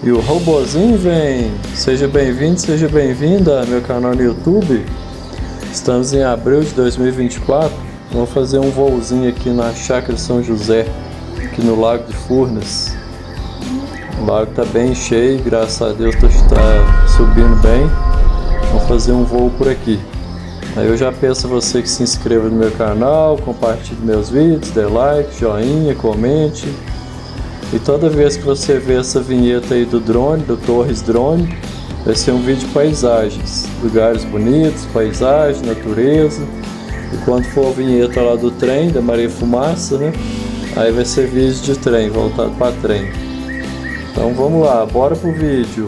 E o robozinho vem! Seja bem-vindo, seja bem-vinda ao meu canal no YouTube. Estamos em abril de 2024. Vamos fazer um voozinho aqui na Chácara São José, aqui no Lago de Furnas. O lago está bem cheio, graças a Deus está subindo bem. Vamos fazer um voo por aqui. Aí eu já peço a você que se inscreva no meu canal, compartilhe meus vídeos, dê like, joinha, comente. E toda vez que você vê essa vinheta aí do drone, do Torres drone, vai ser um vídeo de paisagens, lugares bonitos, paisagem, natureza. E quando for a vinheta lá do trem, da Maria Fumaça, né? Aí vai ser vídeo de trem, voltado para trem. Então vamos lá, bora pro vídeo.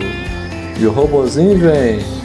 E o robozinho vem!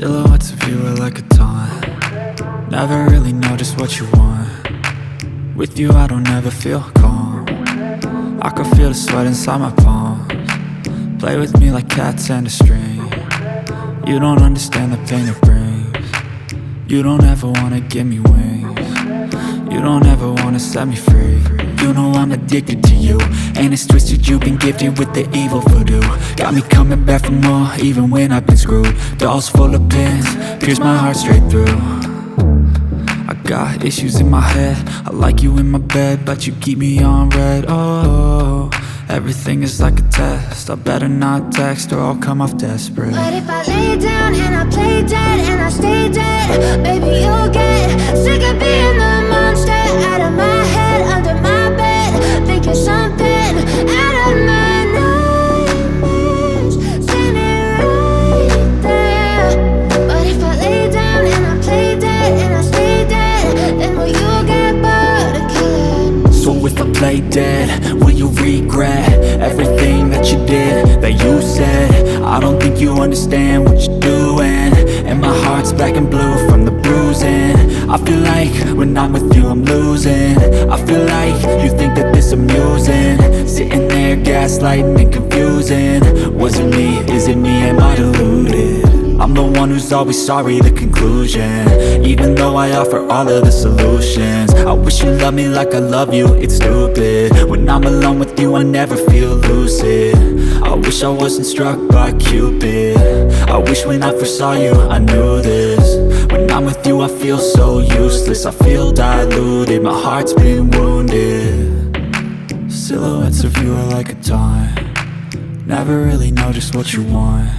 Silhouettes of you are like a taunt. Never really know just what you want. With you I don't ever feel calm. I can feel the sweat inside my palms. Play with me like cats and a string. You don't understand the pain it brings. You don't ever wanna give me wings. You don't ever wanna set me free. You know I'm addicted to you, and it's twisted, you've been gifted with the evil voodoo. Got me coming back for more, even when I've been screwed. Dolls full of pins, pierce my heart straight through. I got issues in my head, I like you in my bed, but you keep me on red. Oh, everything is like a test. I better not text or I'll come off desperate. But if I lay down and I play dead and I stay dead, baby you'll get sick of being the monster out of my head, under my bed, thinking something out of my nightmares, standing right there. But if I lay down and I play dead and I stay dead, then will you get bored of killing me? So if I play dead, will you regret everything that you did, that you said? I don't think you understand what you're doing, and my heart's black and blue from the bruising. I feel like when I'm with you I'm losing. I feel like you think that this amusing, sitting there gaslighting and confusing. Was it me? Is it me? Am I deluded? I'm the one who's always sorry, the conclusion, even though I offer all of the solutions. I wish you loved me like I love you, it's stupid. When I'm alone with you I never feel lucid. I wish I wasn't struck by Cupid. I wish when I first saw you I knew this. When I'm with you I feel so useless, I feel diluted, my heart's been wounded. Silhouettes of you are like a taunt. Never really know just what you want.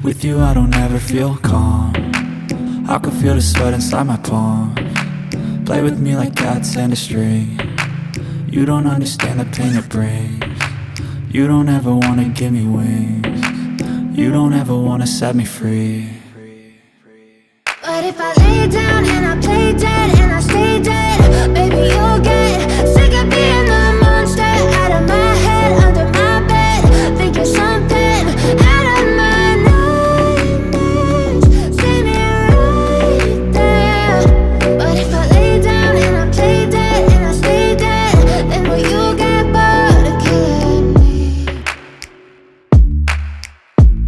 With you I don't ever feel calm. I can feel the sweat inside my palms. Play with me like cats and a string. You don't understand the pain it brings. You don't ever wanna give me wings. You don't ever wanna set me free. But if I lay down and I play dead and I stay dead, baby you'll get sick of being the monster out of my head, under my bed, thinking something out of my nightmares, standing right there. But if I lay down and I play dead and I stay dead, then will you get bored of killing me?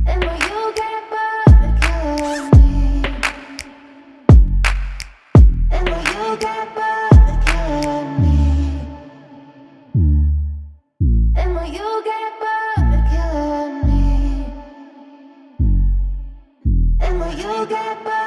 Then will you get bored of killing me? Then will you get bored of killing me? Then will you get bored of killing me? Then will you get bored?